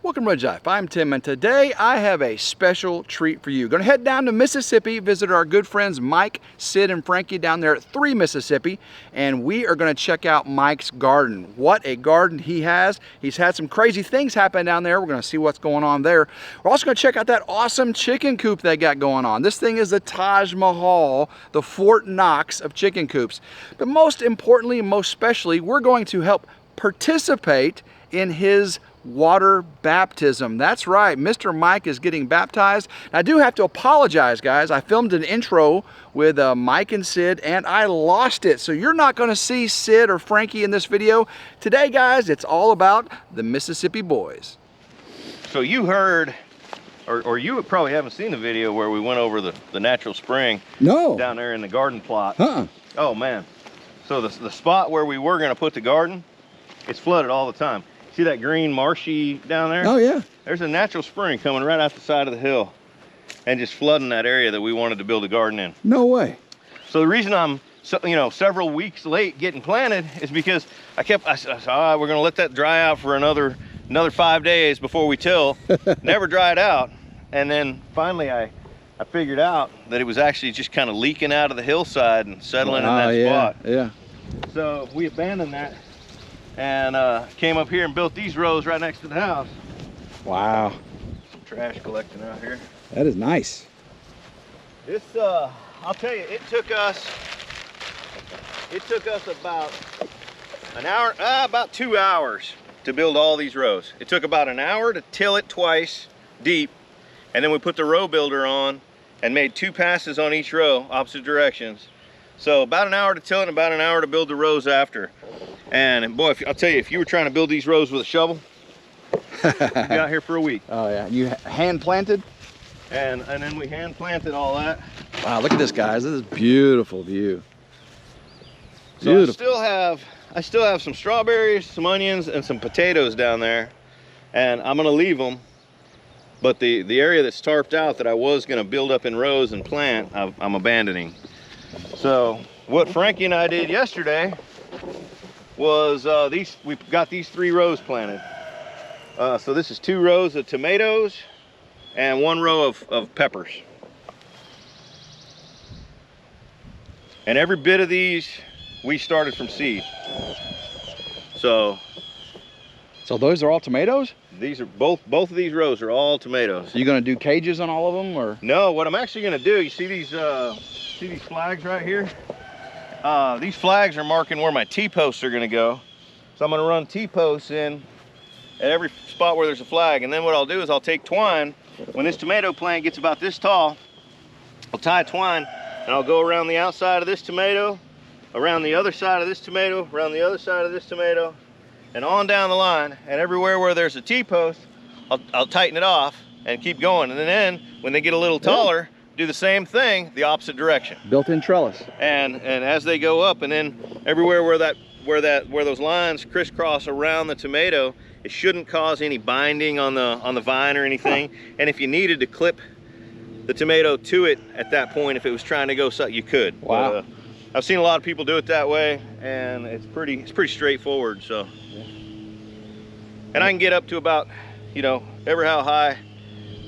Welcome to RidgeLife. I'm Tim, and today I have a special treat for you. Going to head down to Mississippi, visit our good friends Mike, Sid, and Frankie down there at 3 Mississippi, and we are going to check out Mike's garden. What a garden he has. He's had some crazy things happen down there. We're going to see what's going on there. We're also going to check out that awesome chicken coop they got going on. This thing is the Taj Mahal, the Fort Knox of chicken coops. But most importantly, most specially, we're going to help participate in his water baptism. That's right, Mr. Mike is getting baptized. I do have to apologize, guys. I filmed an intro with Mike and Sid, and I lost it. So you're not going to see Sid or Frankie in this video. Today, guys, it's all about the Mississippi boys. So you heard, or you probably haven't seen the video where we went over the natural spring. No. Down there in the garden plot. Oh, man. So the spot where we were going to put the garden, it's flooded all the time. See that green marshy down there? Oh, yeah. There's a natural spring coming right out the side of the hill and just flooding that area that we wanted to build a garden in. No way. So the reason I'm, several weeks late getting planted is because I said, all right, we're going to let that dry out for another 5 days before we till. Never dried out. And then finally I figured out that it was actually just kind of leaking out of the hillside and settling in that spot. Yeah. So we abandoned that and came up here and built these rows right next to the house. Wow. Some trash collecting out here. That is nice. This, I'll tell you, it took us about an hour, about 2 hours to build all these rows. It took about an hour to till it twice deep, and then we put the row builder on and made 2 passes on each row, opposite directions. So about an hour to till it and about an hour to build the rows after. And boy, I'll tell you, if you were trying to build these rows with a shovel, you'd be out here for a week. Oh yeah, you hand planted? And then we hand planted all that. Wow, look at this, guys. This is a beautiful view. So Beautiful. I still have some strawberries, some onions, and some potatoes down there. And I'm gonna leave them. But the area that's tarped out that I was gonna build up in rows and plant, I'm abandoning. So what Frankie and I did yesterday was we got these 3 rows planted. So this is 2 rows of tomatoes and 1 row of peppers. And every bit of these we started from seed. So those are all tomatoes? These are both of these rows are all tomatoes. Are you going to do cages on all of them, or? No, what I'm actually going to do, you see these flags right here? These flags are marking where my T-posts are going to go. So I'm going to run T-posts in at every spot where there's a flag. And then what I'll do is I'll take twine. When this tomato plant gets about this tall, I'll tie twine and I'll go around the outside of this tomato, around the other side of this tomato, around the other side of this tomato, and on down the line. And everywhere where there's a T-post, I'll tighten it off and keep going. And then when they get a little taller, do the same thing the opposite direction. Built-in trellis. And as they go up, and then everywhere where those lines crisscross around the tomato, it shouldn't cause any binding on the vine or anything. And if you needed to clip the tomato to it at that point, if it was trying to go so, you could. Wow. But, I've seen a lot of people do it that way, and it's pretty straightforward. So, and I can get up to about, ever how high,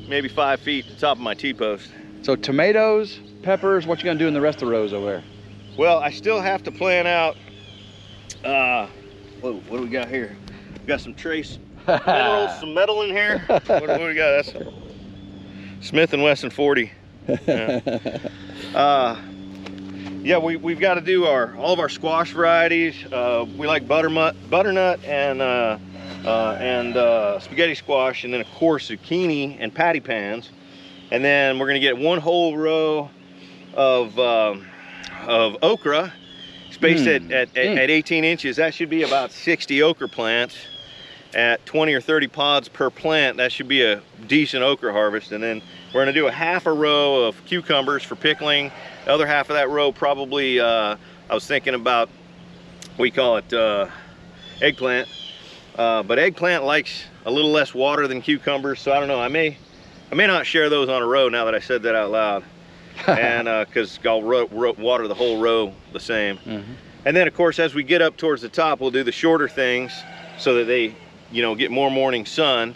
maybe 5 feet to the top of my T-post. So tomatoes, peppers, what you gonna do in the rest of the rows over there? Well, I still have to plan out, what do we got here? We got some trace minerals, some metal in here. What do we got? That's Smith & Wesson 40. Yeah, we've got to do all of our squash varieties. We like butternut and spaghetti squash, and then of course zucchini and patty pans. And then we're gonna get 1 whole row of okra, spaced at 18 inches. That should be about 60 okra plants at 20 or 30 pods per plant. That should be a decent okra harvest. And then we're gonna do a half a row of cucumbers for pickling. The other half of that row probably, I was thinking about, we call it eggplant. But eggplant likes a little less water than cucumbers, so I don't know. I may not share those on a row now that I said that out loud, and because I'll water the whole row the same. And then of course, as we get up towards the top, we'll do the shorter things so that they, get more morning sun.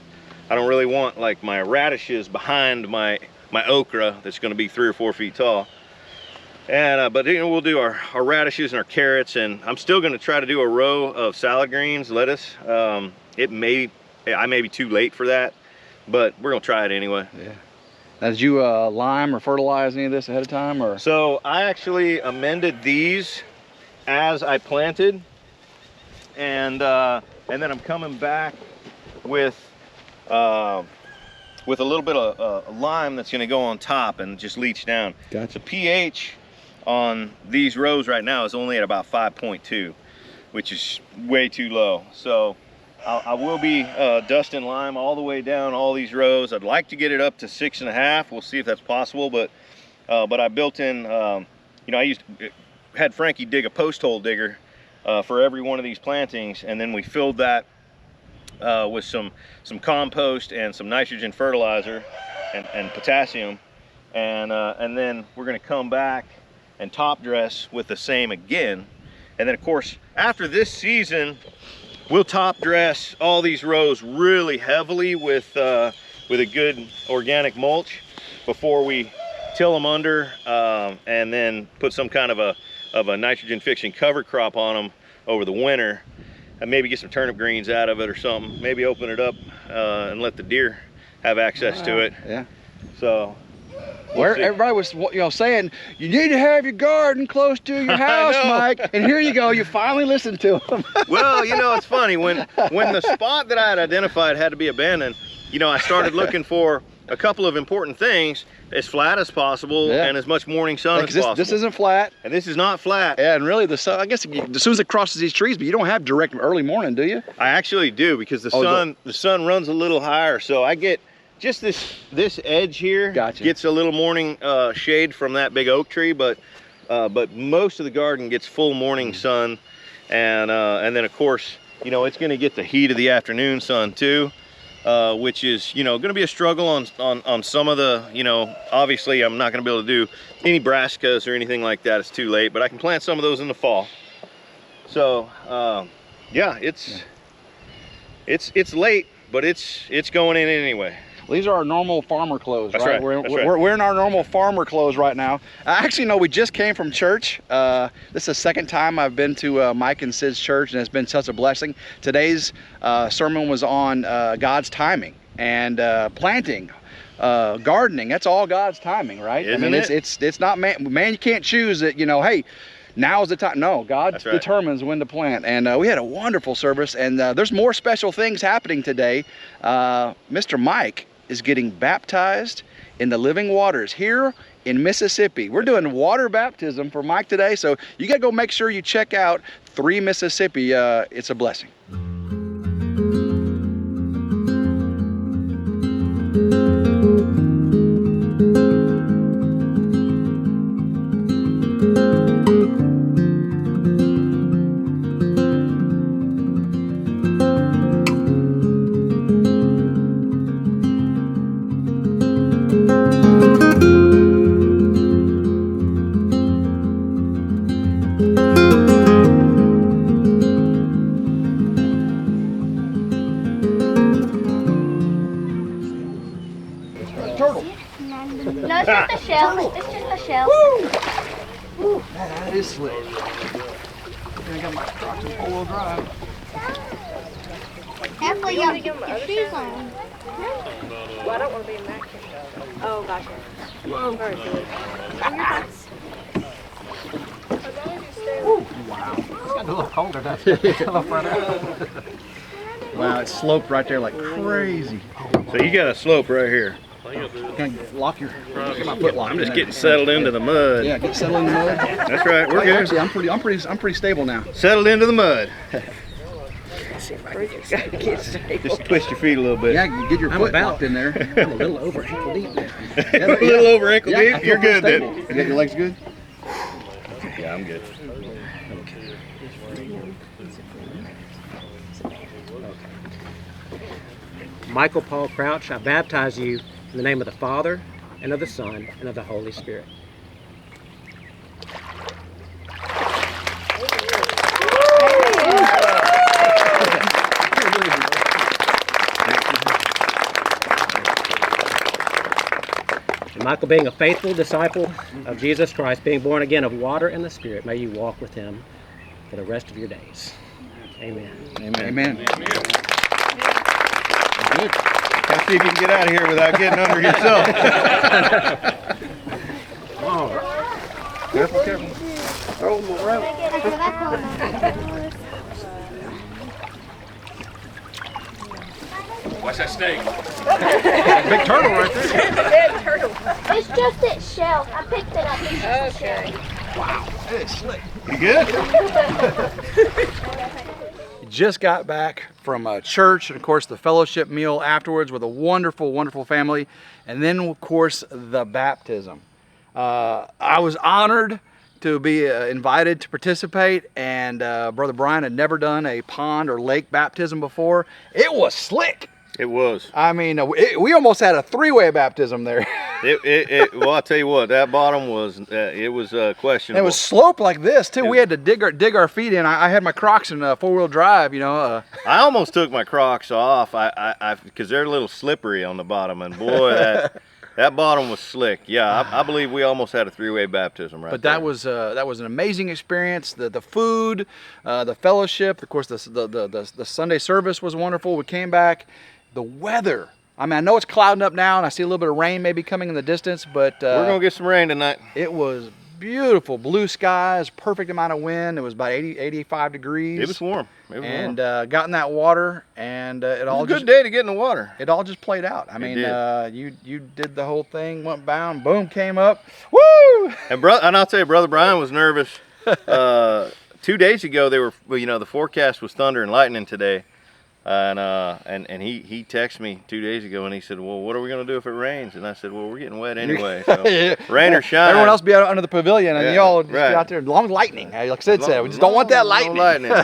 I don't really want like my radishes behind my okra that's going to be 3 or 4 feet tall. And but you know, we'll do our radishes and our carrots, and I'm still going to try to do a row of salad greens, lettuce. I may be too late for that, but we're gonna try it anyway. Yeah. Now, did you lime or fertilize any of this ahead of time, or? So I actually amended these as I planted, and then I'm coming back with a little bit of lime that's going to go on top and just leach down. Gotcha. The pH on these rows right now is only at about 5.2, which is way too low. So I will be dusting lime all the way down all these rows. I'd like to get it up to 6.5. We'll see if that's possible, but I built in, you know, had Frankie dig a post hole digger for every one of these plantings, and then we filled that with some compost and some nitrogen fertilizer and potassium, and then we're going to come back and top dress with the same again. And then of course after this season we'll top dress all these rows really heavily with a good organic mulch before we till them under, and then put some kind of a nitrogen fixing cover crop on them over the winter, and maybe get some turnip greens out of it or something. Maybe open it up and let the deer have access to it. Yeah. So where everybody was, you know, saying you need to have your garden close to your house, Mike, and here you go. You finally listened to them. Well, you know, it's funny when the spot that I had identified had to be abandoned. You know, I started looking for a couple of important things: as flat as possible, and as much morning sun as possible. This isn't flat, and this is not flat. Yeah, and really the sun, I guess as soon as it crosses these trees, but you don't have direct early morning, do you? I actually do, because the sun runs a little higher, so I get just this edge here. Gotcha. Gets a little morning shade from that big oak tree, but most of the garden gets full morning sun, and then of course, you know, it's going to get the heat of the afternoon sun too, which is, you know, going to be a struggle on some of the, you know, obviously I'm not going to be able to do any brassicas or anything like that. It's too late, but I can plant some of those in the fall. So yeah, it's late, but it's going in anyway. These are our normal farmer clothes, That's right? right. We're in our normal farmer clothes right now. I actually know we just came from church. This is the second time I've been to Mike and Sid's church, and it's been such a blessing. Today's sermon was on God's timing and planting, gardening. That's all God's timing, right? Isn't it? It's not man. You can't choose it. You know, hey, now is the time. No, God determines when to plant. And we had a wonderful service, and there's more special things happening today. Mr. Mike is getting baptized in the living waters here in Mississippi. We're doing water baptism for Mike today, so you gotta go make sure you check out 3 Mississippi. It's a blessing. Turtle. No, it's just a shell. It's just a shell. Woo! Woo, that is slick. I got my Crocs in 4-wheel drive. Careful, you gotta get your shoes on. Well, I don't want to be in that case. Oh, gotcha. Whoa. Very good. Wow. It's got a little colder, doesn't it? Wow, it's sloped right there like crazy. So you got a slope right here. Can I lock your foot lock? I'm just getting settled into the mud. Yeah, get settled in the mud. That's right. We're good. Actually, I'm pretty stable now. Settled into the mud. Just Twist your feet a little bit. Yeah, get your foot locked in there. I'm a little over ankle deep now. A little over ankle Yeah, deep. You're good then. You got your legs good? Yeah, I'm good. Michael Paul Crouch, I baptize you in the name of the Father, and of the Son, and of the Holy Spirit. Michael, being a faithful disciple of Jesus Christ, being born again of water and the Spirit, may you walk with him for the rest of your days. Amen. Amen. Good. Let's see if you can get out of here without getting under yourself. All right. Careful, careful. Throw them around. Watch that snake. Big turtle right there. Big turtle. It's just its shell. I picked it up. It's just its Okay. Wow, that is slick. You good? Just got back from church and of course the fellowship meal afterwards with a wonderful, wonderful family, and then of course the baptism. I was honored to be invited to participate, and Brother Brian had never done a pond or lake baptism before. It was slick. It was. I mean, we almost had a three-way baptism there. Well, I'll tell you what, that bottom was, it was questionable. And it was sloped like this too. We had to dig our feet in. I had my Crocs in four-wheel drive, you know. I almost took my Crocs off, because they're a little slippery on the bottom, and boy, that bottom was slick. Yeah, I believe we almost had a three-way baptism right But there. that was an amazing experience. The food, the fellowship, of course, the Sunday service was wonderful. We came back. The weather. I mean, I know it's clouding up now, and I see a little bit of rain maybe coming in the distance, but we're gonna get some rain tonight. it was beautiful. Blue skies, perfect amount of wind. It was about 85 degrees. It was warm. It was And warm. got in that water, and it It all was a just good day to get in the water. it all just played out. I mean, did. you did the whole thing, went bound, boom, came up, woo! And I'll tell you, Brother Brian was nervous. 2 days ago, the forecast was thunder and lightning today, and he texted me 2 days ago and he said, "Well, what are we gonna do if it rains?" And I said, "Well, we're getting wet anyway, so rain or shine." Everyone else be out under the pavilion, and Yeah, y'all just right. be out there. Long lightning, like Sid said. We just don't want that lightning. No.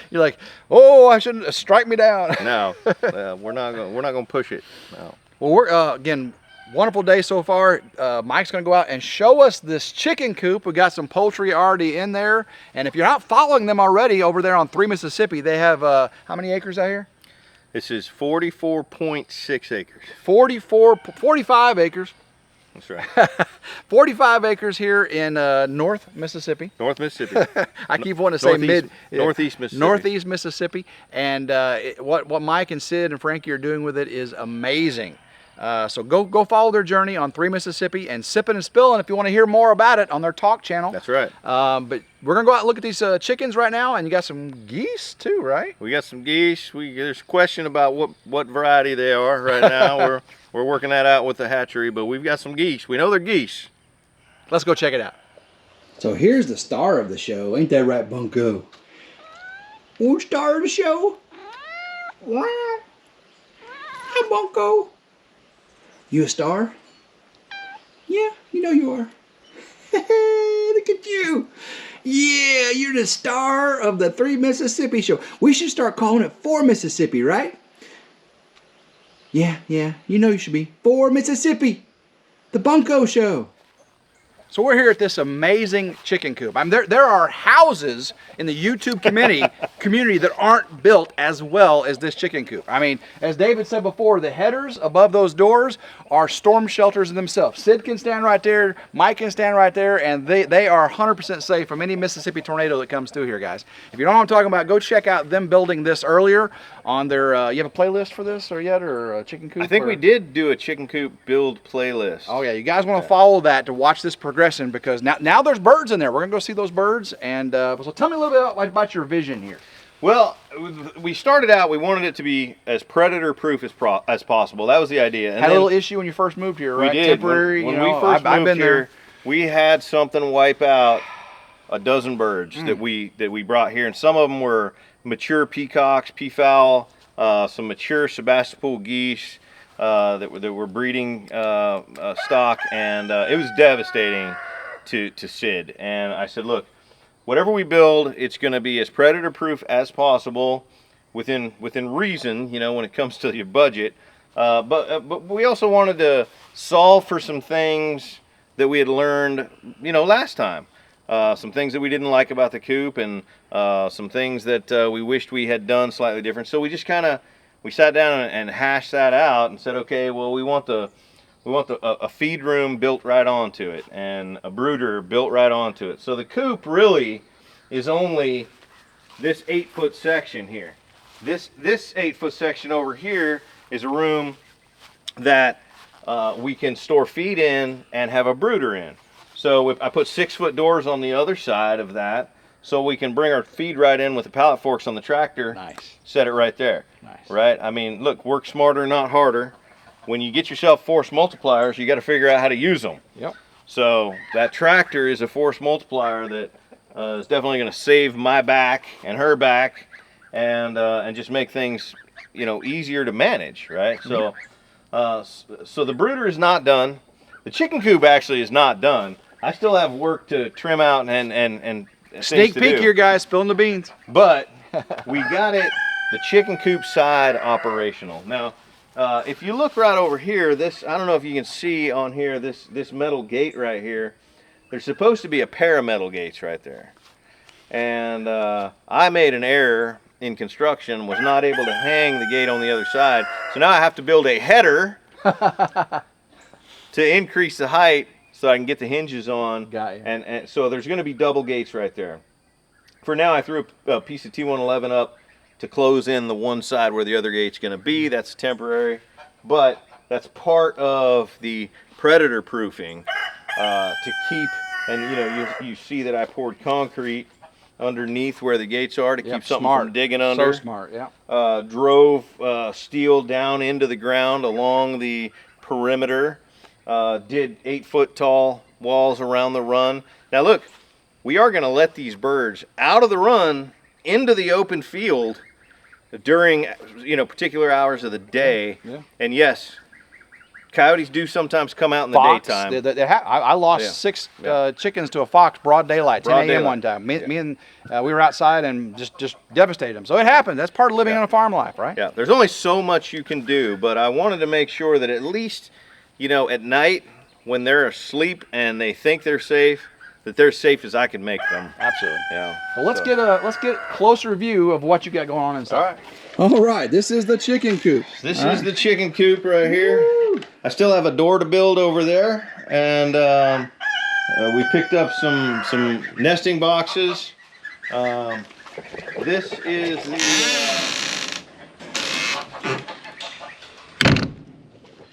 You're like, oh, I shouldn't strike me down. No, we're not gonna push it. No. Well, we're again, wonderful day so far. Mike's gonna go out and show us this chicken coop. We got some poultry already in there, and if you're not following them already over there on 3 Mississippi, they have how many acres out here? This is 44.6 acres. 45 acres. That's right. 45 acres here in North Mississippi. North Mississippi. I keep wanting to say Northeast Mississippi. Northeast Mississippi. And what Mike and Sid and Frankie are doing with it is amazing. So go follow their journey on 3 Mississippi and Sippin' and Spillin' if you want to hear more about it on their talk channel. That's right. But we're gonna go out and look at these chickens right now, and you got some geese too, right? We got some geese. There's a question about what variety they are right now. We're working that out with the hatchery, but we've got some geese. We know they're geese. Let's go check it out. So here's the star of the show, ain't that right, Bunko? Who's star of the show? Hi, Bunko. You a star? Yeah, you know you are. Look at you. Yeah, you're the star of the 3 Mississippi show. We should start calling it 4 Mississippi, right? Yeah, you know you should be 4 Mississippi. The Bunko Show. So we're here at this amazing chicken coop. I mean, there are houses in the YouTube community that aren't built as well as this chicken coop. I mean, as David said before, the headers above those doors are storm shelters in themselves. Sid can stand right there, Mike can stand right there, and they are 100% safe from any Mississippi tornado that comes through here, guys. If you don't know what I'm talking about, go check out them building this earlier on their, you have a playlist for this or a chicken coop? I think we did do a chicken coop build playlist. Oh yeah, you guys want to follow that to watch this progression, because now there's birds in there. We're gonna go see those birds, and so tell me a little bit about your vision here. Well, we started out, we wanted it to be as predator proof as possible. That was the idea. And Had a little issue when you first moved here, right? We did. Temporary. When we first I've moved been here, there. we had something wipe out a dozen birds that we brought here, and some of them were mature peacocks, peafowl, some mature Sebastopol geese that were breeding stock, and it was devastating to Sid. And I said, look, whatever we build, it's going to be as predator proof as possible within reason, when it comes to your budget. But we also wanted to solve for some things that we had learned, last time. Some things that we didn't like about the coop, and some things that we wished we had done slightly different. So we just we sat down and hashed that out and said, okay, well, we want the we want a feed room built right onto it and a brooder built right onto it. So the coop really is only this 8-foot section here. This 8-foot section over here is a room that we can store feed in and have a brooder in. So if I put 6-foot doors on the other side of that, so we can bring our feed right in with the pallet forks on the tractor. Nice. Set it right there. Nice. Right? I mean, look, work smarter, not harder. When you get yourself force multipliers, you got to figure out how to use them. Yep. So that tractor is a force multiplier that is definitely going to save my back and her back, and just make things, you know, easier to manage. Right? So, so the brooder is not done. The chicken coop actually is not done. I still have work to trim out and Sneak peek here, guys, spilling the beans. But we got it, the chicken coop side operational. Now, if you look right over here, this, I don't know if you can see on here, this metal gate right here, there's supposed to be a pair of metal gates right there. And I made an error in construction, was not able to hang the gate on the other side. So now I have to build a header to increase the height so I can get the hinges on. Got you. And so there's going to be double gates right there. For now, I threw a piece of T111 up to close in the one side where the other gate's going to be. That's temporary, but that's part of the predator proofing to keep. And you know, you see that I poured concrete underneath where the gates are to keep something from digging under. So smart, yeah. Drove steel down into the ground along the perimeter. Did 8-foot tall walls around the run. Now look, we are going to let these birds out of the run into the open field during, you know, particular hours of the day. Yeah. And yes, coyotes do sometimes come out in the Fox, daytime. I lost 6 chickens to a fox broad daylight, 10 a.m. one time. Me and we were outside and just devastated them. So it happens. That's part of living on a farm life, right? Yeah, there's only so much you can do, but I wanted to make sure that at least, you know, at night when they're asleep and they think they're safe, that they're safe as I can make them. Absolutely. Yeah. Well, let's get a closer view of what you got going on inside. All right. All right. This is the chicken coop. This is the chicken coop right here. Woo! I still have a door to build over there, and we picked up some nesting boxes. This is the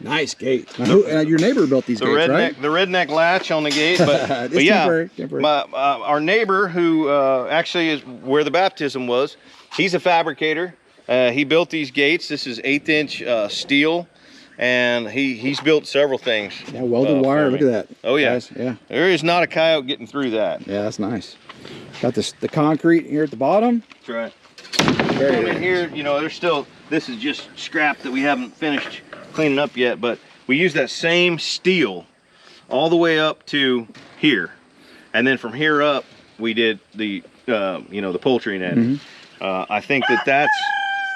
nice gate. Your neighbor built these gates, right? The redneck latch on the gate, but yeah, temporary. Our neighbor who actually is where the baptism was, he's a fabricator. He built these gates. This is 1/8-inch steel, and he's built several things. Yeah, welded wire. Look at that. Oh yeah, guys, yeah. There is not a coyote getting through that. Yeah, that's nice. Got the concrete here at the bottom. That's right. Very nice. Here, you know, there's still, this is just scrap that we haven't finished cleaning up yet, but we use that same steel all the way up to here, and then from here up we did the you know, the poultry netting. I think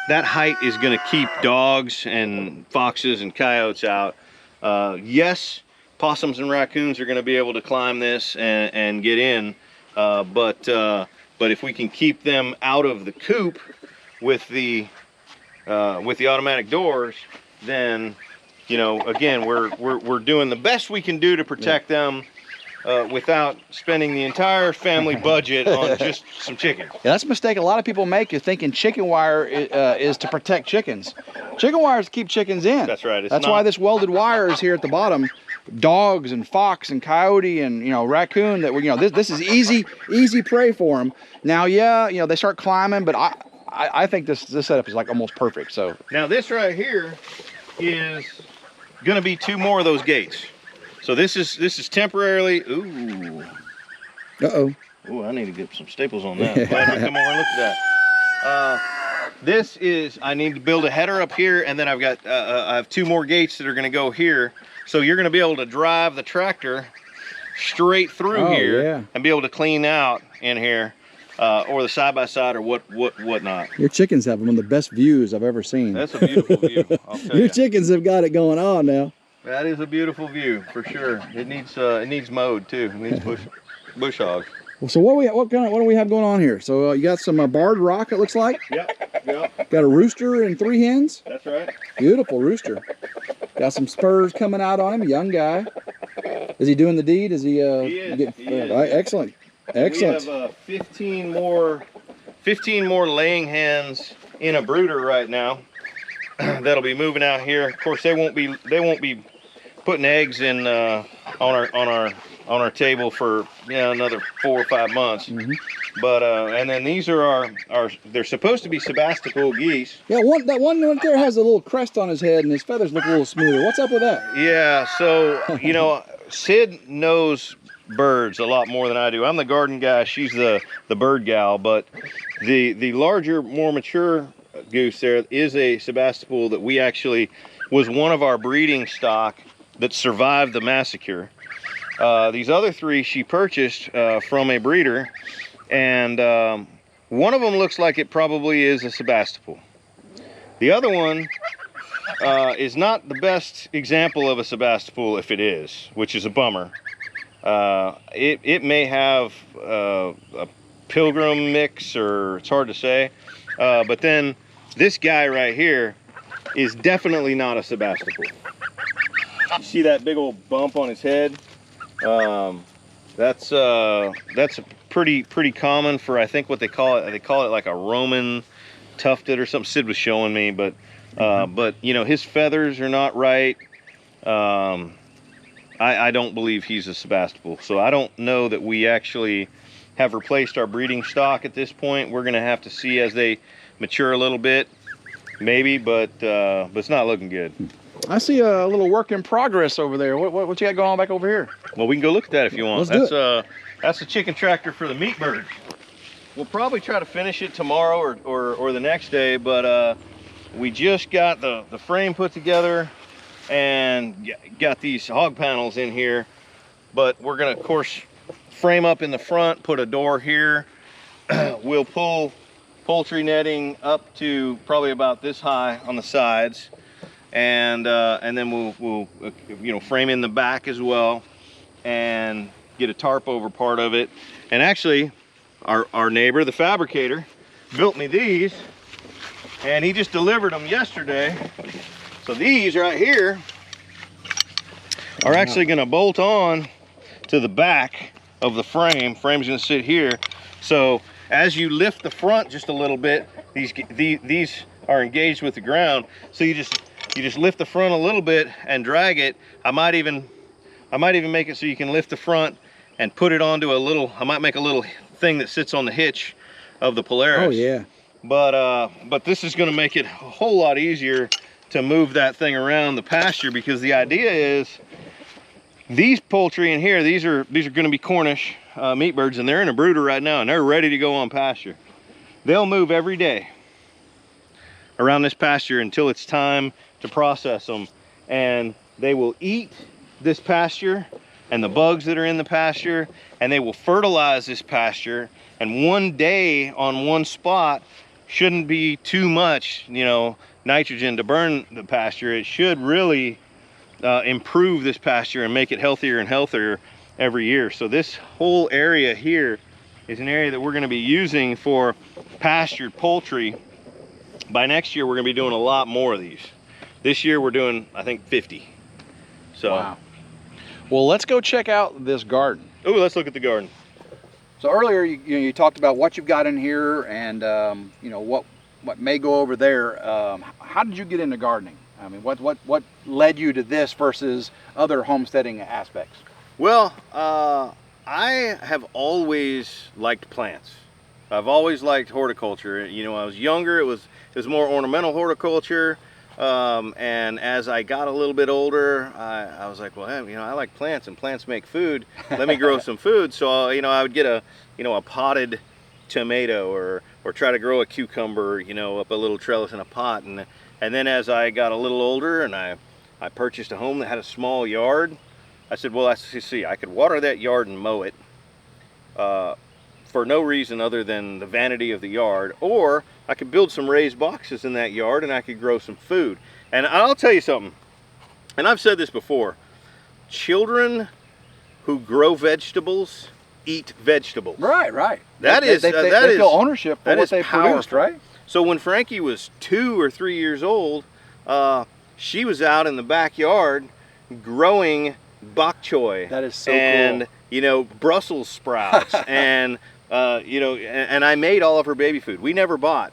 that height is going to keep dogs and foxes and coyotes out. Yes, possums and raccoons are going to be able to climb this and get in, but if we can keep them out of the coop with the automatic doors, then, you know, again, we're doing the best we can do to protect them without spending the entire family budget on just some chicken. Yeah, that's a mistake a lot of people make, is thinking chicken wire is to protect chickens. Chicken wire is to keep chickens in. That's right. That's why this welded wire is here at the bottom. Dogs and fox and coyote and, you know, raccoon, that, you know, this is easy prey for them. Now, yeah, you know, they start climbing, but I think this setup is like almost perfect. So now this right here is going to be 2 more of those gates. So this is temporarily. Ooh. Uh-oh. Ooh, I need to get some staples on that. Glad we come over and look at that. This is, I need to build a header up here, and then I've got I have 2 more gates that are going to go here. So you're going to be able to drive the tractor straight through here and be able to clean out in here, or the side-by-side, or whatnot. Your chickens have one of the best views I've ever seen. That's a beautiful view, I'll tell you. Your chickens have got it going on now. That is a beautiful view for sure. It needs mowed too. It needs bush hog. Well, so what do we have going on here? So you got some barred rock, it looks like. Yep. Got a rooster and 3 hens. That's right. Beautiful rooster. Got some spurs coming out on him, young guy. Is he doing the deed? Is he, He is. Excellent. Excellent. We have 15 more laying hens in a brooder right now that'll be moving out here. Of course, they won't be putting eggs in on our table for another 4 or 5 months. Mm-hmm. But and then these are our they're supposed to be Sebastopol geese. Yeah, that one right there has a little crest on his head and his feathers look a little smoother. What's up with that? Yeah, so Sid knows birds a lot more than I do. I'm the garden guy, she's the bird gal, but the larger, more mature goose there is a Sebastopol that we actually was one of our breeding stock that survived the massacre. These other 3 she purchased from a breeder, and one of them looks like it probably is a Sebastopol. The other one is not the best example of a Sebastopol if it is, which is a bummer. It may have a pilgrim mix, or it's hard to say. But then this guy right here is definitely not a Sebastopol. You see that big old bump on his head? That's pretty common for, I think, what they call it. They call it like a Roman tufted or something. Sid was showing me, but his feathers are not right. I don't believe he's a Sebastopol, so I don't know that we actually have replaced our breeding stock at this point. We're gonna have to see as they mature a little bit, maybe, but it's not looking good. I see a little work in progress over there. What you got going on back over here? Well, we can go look at that if you want. Let's do That's the chicken tractor for the meat birds. We'll probably try to finish it tomorrow or the next day, but we just got the frame put together and got these hog panels in here, but we're gonna, of course, frame up in the front, put a door here. We'll pull poultry netting up to probably about this high on the sides, and then we'll frame in the back as well and get a tarp over part of it. And actually, our neighbor, the fabricator, built me these, and he just delivered them yesterday. So these right here are actually going to bolt on to the back of the frame. Frame's going to sit here. So as you lift the front just a little bit, these are engaged with the ground. So you just lift the front a little bit and drag it. I might even make it so you can lift the front and put it onto I might make a little thing that sits on the hitch of the Polaris. Oh yeah. But this is going to make it a whole lot easier to move that thing around the pasture, because the idea is these poultry in here, these are going to be Cornish meat birds, and they're in a brooder right now and they're ready to go on pasture. They'll move every day around this pasture until it's time to process them, and they will eat this pasture and the bugs that are in the pasture, and they will fertilize this pasture. And one day on one spot shouldn't be too much, nitrogen to burn the pasture. It should really improve this pasture and make it healthier and healthier every year. So this whole area here is an area that we're going to be using for pastured poultry. By next year, we're going to be doing a lot more of these. This year, we're doing, I think, 50. So, wow. Well, let's go check out this garden. Oh, let's look at the garden. So earlier, you talked about what you've got in here, and what may go over there. How did you get into gardening? I mean, what led you to this versus other homesteading aspects? Well, I have always liked plants. I've always liked horticulture. When I was younger, it was more ornamental horticulture. And as I got a little bit older, I was like, well, I like plants, and plants make food. Let me grow some food. So, I would get a potted tomato or try to grow a cucumber, up a little trellis in a pot. And then as I got a little older and I purchased a home that had a small yard, I said, well, I could water that yard and mow it for no reason other than the vanity of the yard, or I could build some raised boxes in that yard and I could grow some food. And I'll tell you something, and I've said this before, children who grow vegetables eat vegetables. Right. They feel ownership for what they produced, right? So when Frankie was 2 or 3 years old, she was out in the backyard growing bok choy. That is so and, cool. you know, Brussels sprouts and, you know, and I made all of her baby food. We never bought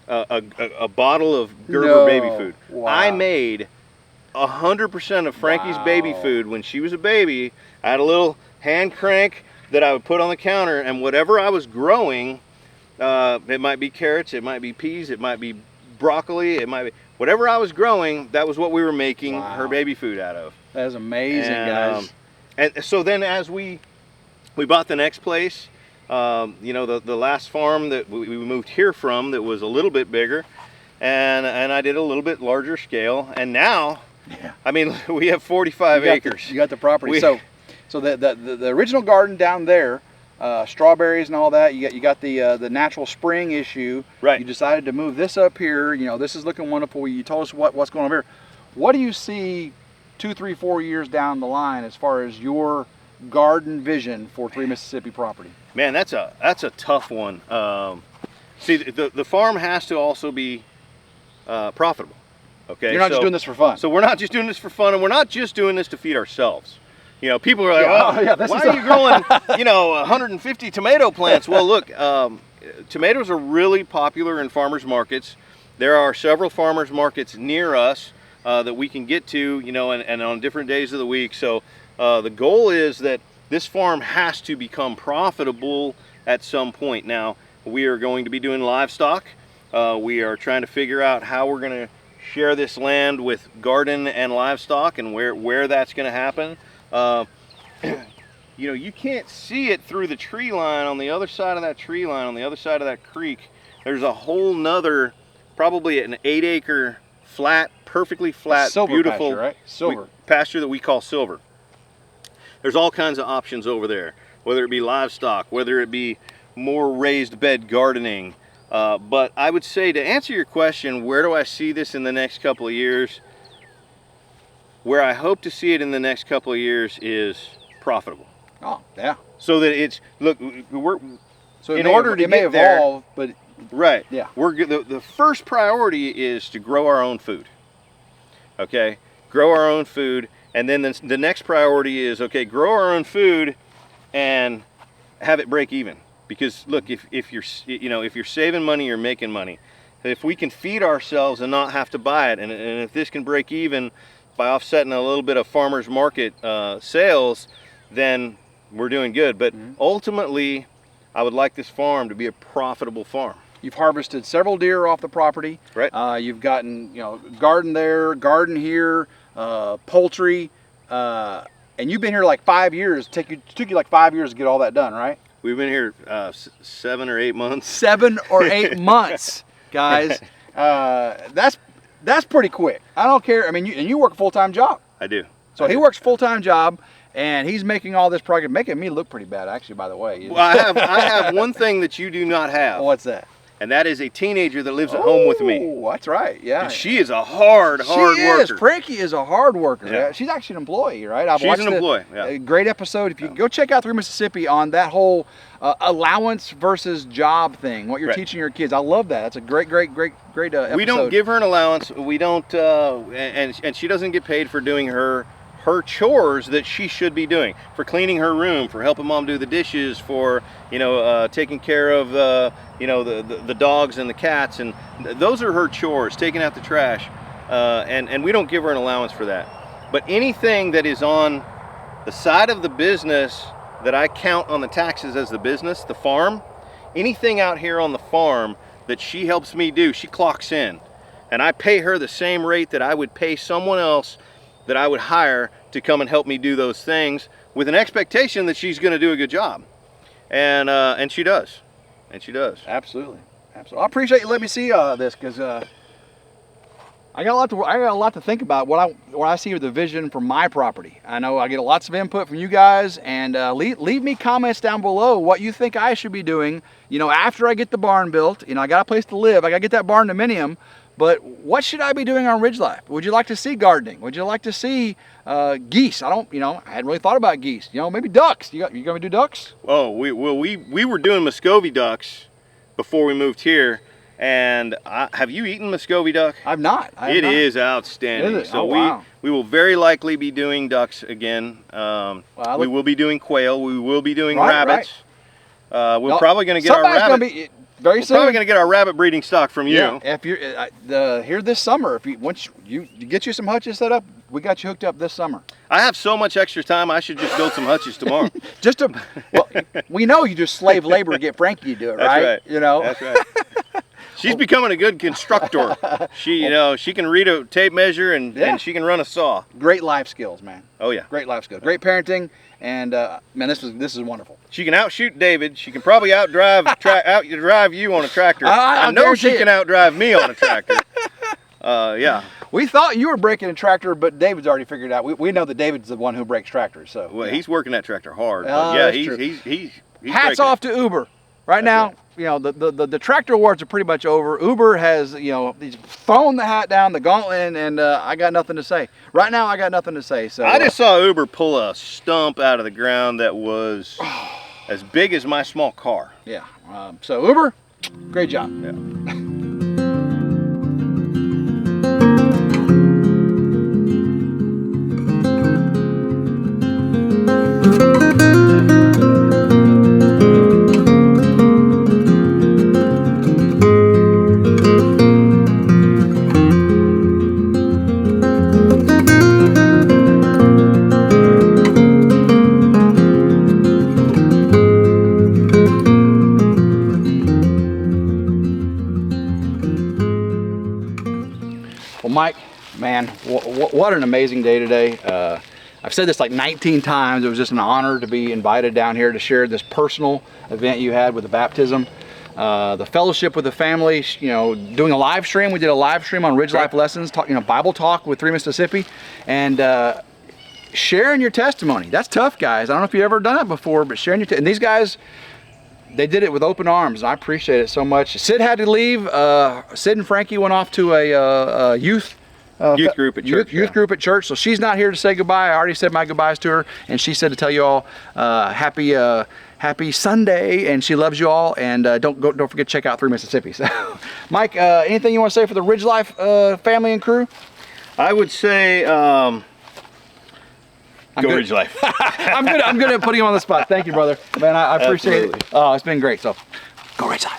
a bottle of Gerber baby food. Wow. I made 100% of Frankie's baby food when she was a baby. I had a little hand crank that I would put on the counter, and whatever I was growing, it might be carrots, it might be peas, it might be broccoli, it might be whatever I was growing, that was what we were making her baby food out of. That is amazing, guys. And so then as we bought the next place, you know, the last farm that we moved here from that was a little bit bigger, and I did a little bit larger scale, and now, I mean, we have 45 acres. You got the property. So the original garden down there, strawberries and all that, you got the natural spring issue. Right. You decided to move this up here. You know, this is looking wonderful. You told us what's going on here. What do you see 2, 3, 4 years down the line as far as your garden vision for 3 Mississippi property? Man, that's a tough one. See, the farm has to also be profitable. Okay. You're not just doing this for fun. So we're not just doing this for fun, and we're not just doing this to feed ourselves. You know, people are like, why are you growing, you know, 150 tomato plants? Well, look, tomatoes are really popular in farmers markets. There are several farmers markets near us that we can get to, you know, and on different days of the week. So the goal is that this farm has to become profitable at some point. Now, we are going to be doing livestock. We are trying to figure out how we're going to share this land with garden and livestock, and where that's going to happen. You know, you can't see it through the tree line. On the other side of that tree line, on the other side of that creek, there's a whole nother, probably an 8-acre flat, perfectly flat, beautiful pasture, right? Silver pasture that we call silver. There's all kinds of options over there, whether it be livestock, whether it be more raised bed gardening. But I would say, to answer your question, where do I see this in the next couple of years? Where I hope to see it in the next couple of years is profitable. Oh, yeah. So that it's, look, we're, So in order to it may get there, evolve, but right. Yeah. The first priority is to grow our own food. Okay, grow our own food, and then the next priority is, okay, grow our own food and have it break even. Because look, if you're saving money, you're making money. If we can feed ourselves and not have to buy it, and if this can break even by offsetting a little bit of farmers market sales, then we're doing good. But ultimately, I would like this farm to be a profitable farm. you've harvested several deer off the property. Right. You've gotten, garden there, garden here, poultry, and you've been here like 5 years. Took you like 5 years to get all that done, right? We've been here 7 or 8 months. 7 or 8 months, guys. That's pretty quick. I don't care. I mean, you work a full-time job. I do. So he works a full-time job, and he's making all this progress, making me look pretty bad, actually, by the way. Well, I have one thing that you do not have. What's that? And that is a teenager that lives at home with me. Oh, that's right. Yeah. And she is a hard worker. Frankie is a hard worker. Yeah. She's actually an employee, right? She's an employee. Yeah. A great episode. If you go check out 3 Mississippi on that whole allowance versus job thing, what you're teaching your kids. I love that. That's a great episode. We don't give her an allowance. We don't, and she doesn't get paid for doing her chores that she should be doing, for cleaning her room, for helping mom do the dishes, for taking care of the dogs and the cats, and those are her chores, taking out the trash, and we don't give her an allowance for that. But anything that is on the side of the business that I count on the taxes as the business, the farm, anything out here on the farm that she helps me do, she clocks in, and I pay her the same rate that I would pay someone else that I would hire to come and help me do those things, with an expectation that she's going to do a good job, and she does, Absolutely. I appreciate you letting me see this, because I got a lot to think about. What I see with the vision for my property. I know I get lots of input from you guys, and leave me comments down below what you think I should be doing. After I get the barn built, I got a place to live. I got to get that barn dominium. But what should I be doing on RidgeLife? Would you like to see gardening? Would you like to see geese? I hadn't really thought about geese. Maybe ducks. You going to do ducks? Oh, we were doing Muscovy ducks before we moved here, And have you eaten Muscovy duck? I've not. It is outstanding. Is it? So Oh, wow. we will very likely be doing ducks again. We will be doing quail. We will be doing rabbits. We're probably going to get our rabbit. Gonna be very soon. Probably going to get our rabbit breeding stock from you. Yeah, if you're here this summer, if you once you get you some hutches set up, we got you hooked up this summer. I have so much extra time. I should just build some hutches tomorrow. Well, we know you just slave labor to get Frankie to do it, right? That's right. You know. That's right. She's becoming a good constructor. She, she can read a tape measure and she can run a saw. Great life skills, man. Oh yeah. Great life skills. Great parenting, and man, this is wonderful. She can outshoot David. She can probably outdrive you on a tractor. I know she can outdrive me on a tractor. Yeah. We thought you were breaking a tractor, but David's already figured out. We know that David's the one who breaks tractors. So well, he's working that tractor hard. Oh, But yeah, that's he's hats off to Uber. Right now, you know, the tractor awards are pretty much over. Uber has, he's thrown the hat down, the gauntlet, and I got nothing to say. Right now, I got nothing to say. So I just saw Uber pull a stump out of the ground that was as big as my small car. Yeah. So Uber, great job. Yeah. Well, Mike, man, what an amazing day today. I've said this like 19 times. It was just an honor to be invited down here to share this personal event you had with the baptism. The fellowship with the family, doing a live stream. We did a live stream on RidgeLife Lessons, Bible talk with 3 Mississippi, and sharing your testimony. That's tough, guys. I don't know if you've ever done that before, but sharing your and these guys, they did it with open arms, and I appreciate it so much. Sid had to leave. Sid and Frankie went off to a youth group at church. Youth group at church. So she's not here to say goodbye. I already said my goodbyes to her, and she said to tell you all happy Sunday, and she loves you all. And don't forget to check out 3 Mississippi. So, Mike, anything you want to say for the RidgeLife family and crew? I would say go RidgeLife. I'm good at putting you on the spot. Thank you, brother. Man, I appreciate it. Oh, it's been great. So go RidgeLife.